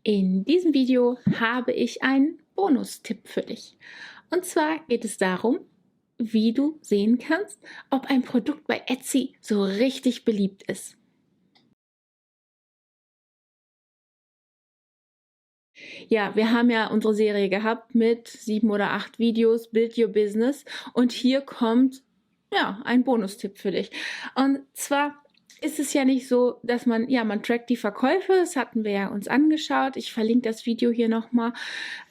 In diesem Video habe ich einen Bonustipp für dich. Und zwar geht es darum, wie du sehen kannst, ob ein Produkt bei Etsy so richtig beliebt ist. Ja, wir haben ja unsere Serie gehabt mit 7 oder 8 Videos, Build Your Business. Und hier kommt ja ein Bonustipp für dich. Und zwar ist es ja nicht so, dass man trackt die Verkäufe, das hatten wir ja uns angeschaut. Ich verlinke das Video hier nochmal.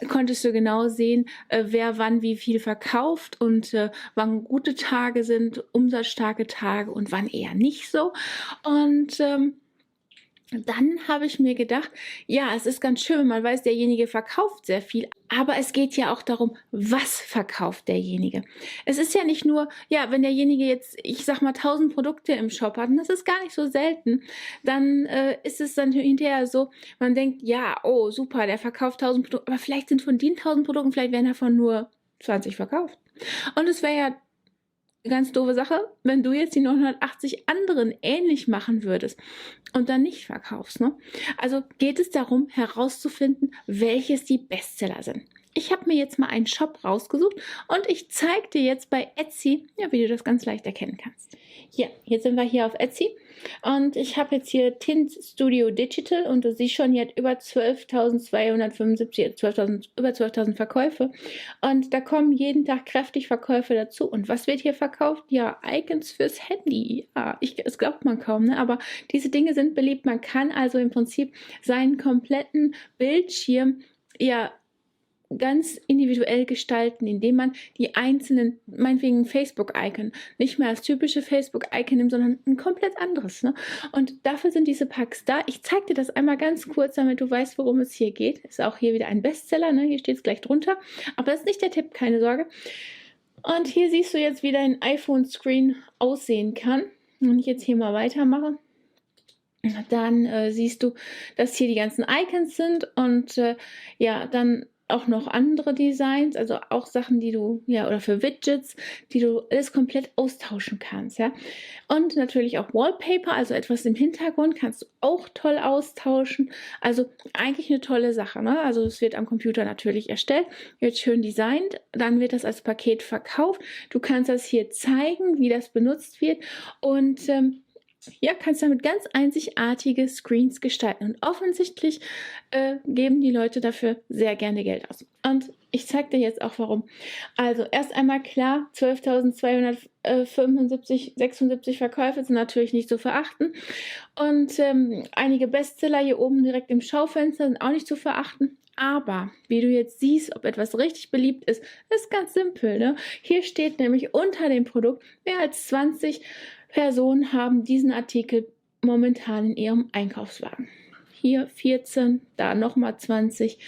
Konntest du genau sehen, wer wann wie viel verkauft und wann gute Tage sind, umsatzstarke Tage und wann eher nicht so. Und dann habe ich mir gedacht, ja, es ist ganz schön, wenn man weiß, derjenige verkauft sehr viel, aber es geht ja auch darum, was verkauft derjenige. Es ist ja nicht nur, ja, wenn derjenige jetzt, ich sag mal, 1000 Produkte im Shop hat, und das ist gar nicht so selten, dann ist es dann hinterher so, man denkt, ja, oh, super, der verkauft 1000 Produkte, aber vielleicht sind von den 1000 Produkten, vielleicht werden davon nur 20 verkauft. Und es wäre ja ganz doofe Sache, wenn du jetzt die 980 anderen ähnlich machen würdest und dann nicht verkaufst. Ne? Also geht es darum, herauszufinden, welches die Bestseller sind. Ich habe mir jetzt mal einen Shop rausgesucht und ich zeige dir jetzt bei Etsy, ja, wie du das ganz leicht erkennen kannst. Ja, jetzt sind wir hier auf Etsy und ich habe jetzt hier Tint Studio Digital und du siehst schon, hier hat über 12.275, über 12.000 Verkäufe und da kommen jeden Tag kräftig Verkäufe dazu. Und was wird hier verkauft? Ja, Icons fürs Handy. Ja, das glaubt man kaum, ne? Aber diese Dinge sind beliebt. Man kann also im Prinzip seinen kompletten Bildschirm ja ganz individuell gestalten, indem man die einzelnen, meinetwegen Facebook-Icon, nicht mehr als typische Facebook-Icon nimmt, sondern ein komplett anderes. Ne? Und dafür sind diese Packs da. Ich zeige dir das einmal ganz kurz, damit du weißt, worum es hier geht. Ist auch hier wieder ein Bestseller, ne? Hier steht es gleich drunter. Aber das ist nicht der Tipp, keine Sorge. Und hier siehst du jetzt, wie dein iPhone-Screen aussehen kann. Wenn ich jetzt hier mal weitermache, dann siehst du, dass hier die ganzen Icons sind und ja, dann auch noch andere Designs, also auch Sachen, die du, ja, oder für Widgets, die du alles komplett austauschen kannst, ja. Und natürlich auch Wallpaper, also etwas im Hintergrund kannst du auch toll austauschen. Also eigentlich eine tolle Sache, ne? Also es wird am Computer natürlich erstellt, wird schön designt, dann wird das als Paket verkauft. Du kannst das hier zeigen, wie das benutzt wird und ja, kannst damit ganz einzigartige Screens gestalten. Und offensichtlich geben die Leute dafür sehr gerne Geld aus. Und ich zeige dir jetzt auch warum. Also erst einmal klar, 12.275, Verkäufe sind natürlich nicht zu verachten. Und einige Bestseller hier oben direkt im Schaufenster sind auch nicht zu verachten. Aber wie du jetzt siehst, ob etwas richtig beliebt ist, ist ganz simpel. Ne? Hier steht nämlich unter dem Produkt, mehr als 20 Personen haben diesen Artikel momentan in ihrem Einkaufswagen. Hier 14, da nochmal 20.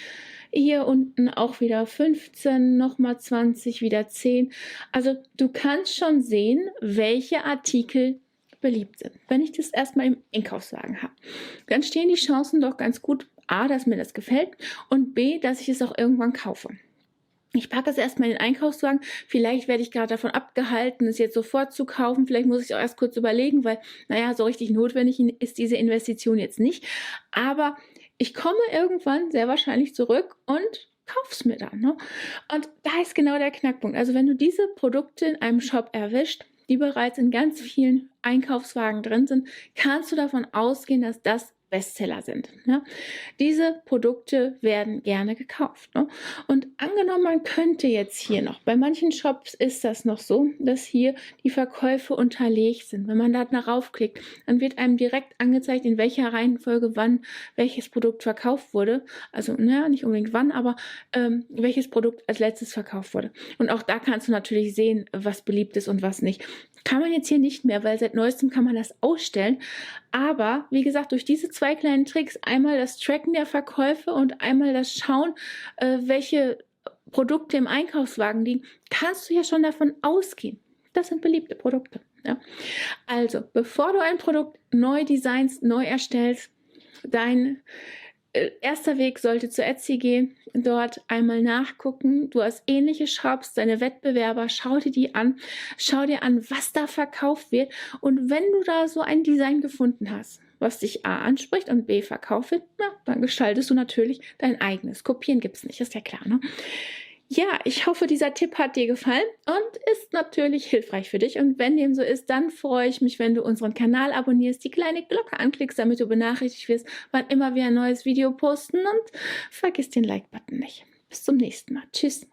Hier unten auch wieder 15, nochmal 20, wieder 10. Also du kannst schon sehen, welche Artikel beliebt sind. Wenn ich das erstmal im Einkaufswagen habe, dann stehen die Chancen doch ganz gut, A, dass mir das gefällt und B, dass ich es auch irgendwann kaufe. Ich packe es erstmal in den Einkaufswagen. Vielleicht werde ich gerade davon abgehalten, es jetzt sofort zu kaufen. Vielleicht muss ich es auch erst kurz überlegen, weil, naja, so richtig notwendig ist diese Investition jetzt nicht. Aber ich komme irgendwann sehr wahrscheinlich zurück und kaufe es mir dann. Ne? Und da ist genau der Knackpunkt. Also wenn du diese Produkte in einem Shop erwischt, die bereits in ganz vielen Einkaufswagen drin sind, kannst du davon ausgehen, dass das Bestseller sind. Ne? Diese Produkte werden gerne gekauft. Ne? Und angenommen, man könnte jetzt hier noch, bei manchen Shops ist das noch so, dass hier die Verkäufe unterlegt sind. Wenn man da darauf klickt, dann wird einem direkt angezeigt, in welcher Reihenfolge wann welches Produkt verkauft wurde. Also nicht unbedingt wann, aber welches Produkt als letztes verkauft wurde. Und auch da kannst du natürlich sehen, was beliebt ist und was nicht. Kann man jetzt hier nicht mehr, weil seit neuestem kann man das ausstellen. Aber wie gesagt, durch diese zwei kleinen Tricks, einmal das Tracken der Verkäufe und einmal das Schauen, welche Produkte im Einkaufswagen liegen, kannst du ja schon davon ausgehen. Das sind beliebte Produkte. Ja. Also, bevor du ein Produkt neu designst, neu erstellst, dein erster Weg sollte zu Etsy gehen, dort einmal nachgucken. Du hast ähnliche Shops, deine Wettbewerber, schau dir die an, schau dir an, was da verkauft wird. Und wenn du da so ein Design gefunden hast, was dich A anspricht und B Verkauf findet, na, dann gestaltest du natürlich dein eigenes. Kopieren gibt es nicht, ist ja klar, ne? Ja, ich hoffe, dieser Tipp hat dir gefallen und ist natürlich hilfreich für dich. Und wenn dem so ist, dann freue ich mich, wenn du unseren Kanal abonnierst, die kleine Glocke anklickst, damit du benachrichtigt wirst, wann immer wir ein neues Video posten, und vergiss den Like-Button nicht. Bis zum nächsten Mal. Tschüss.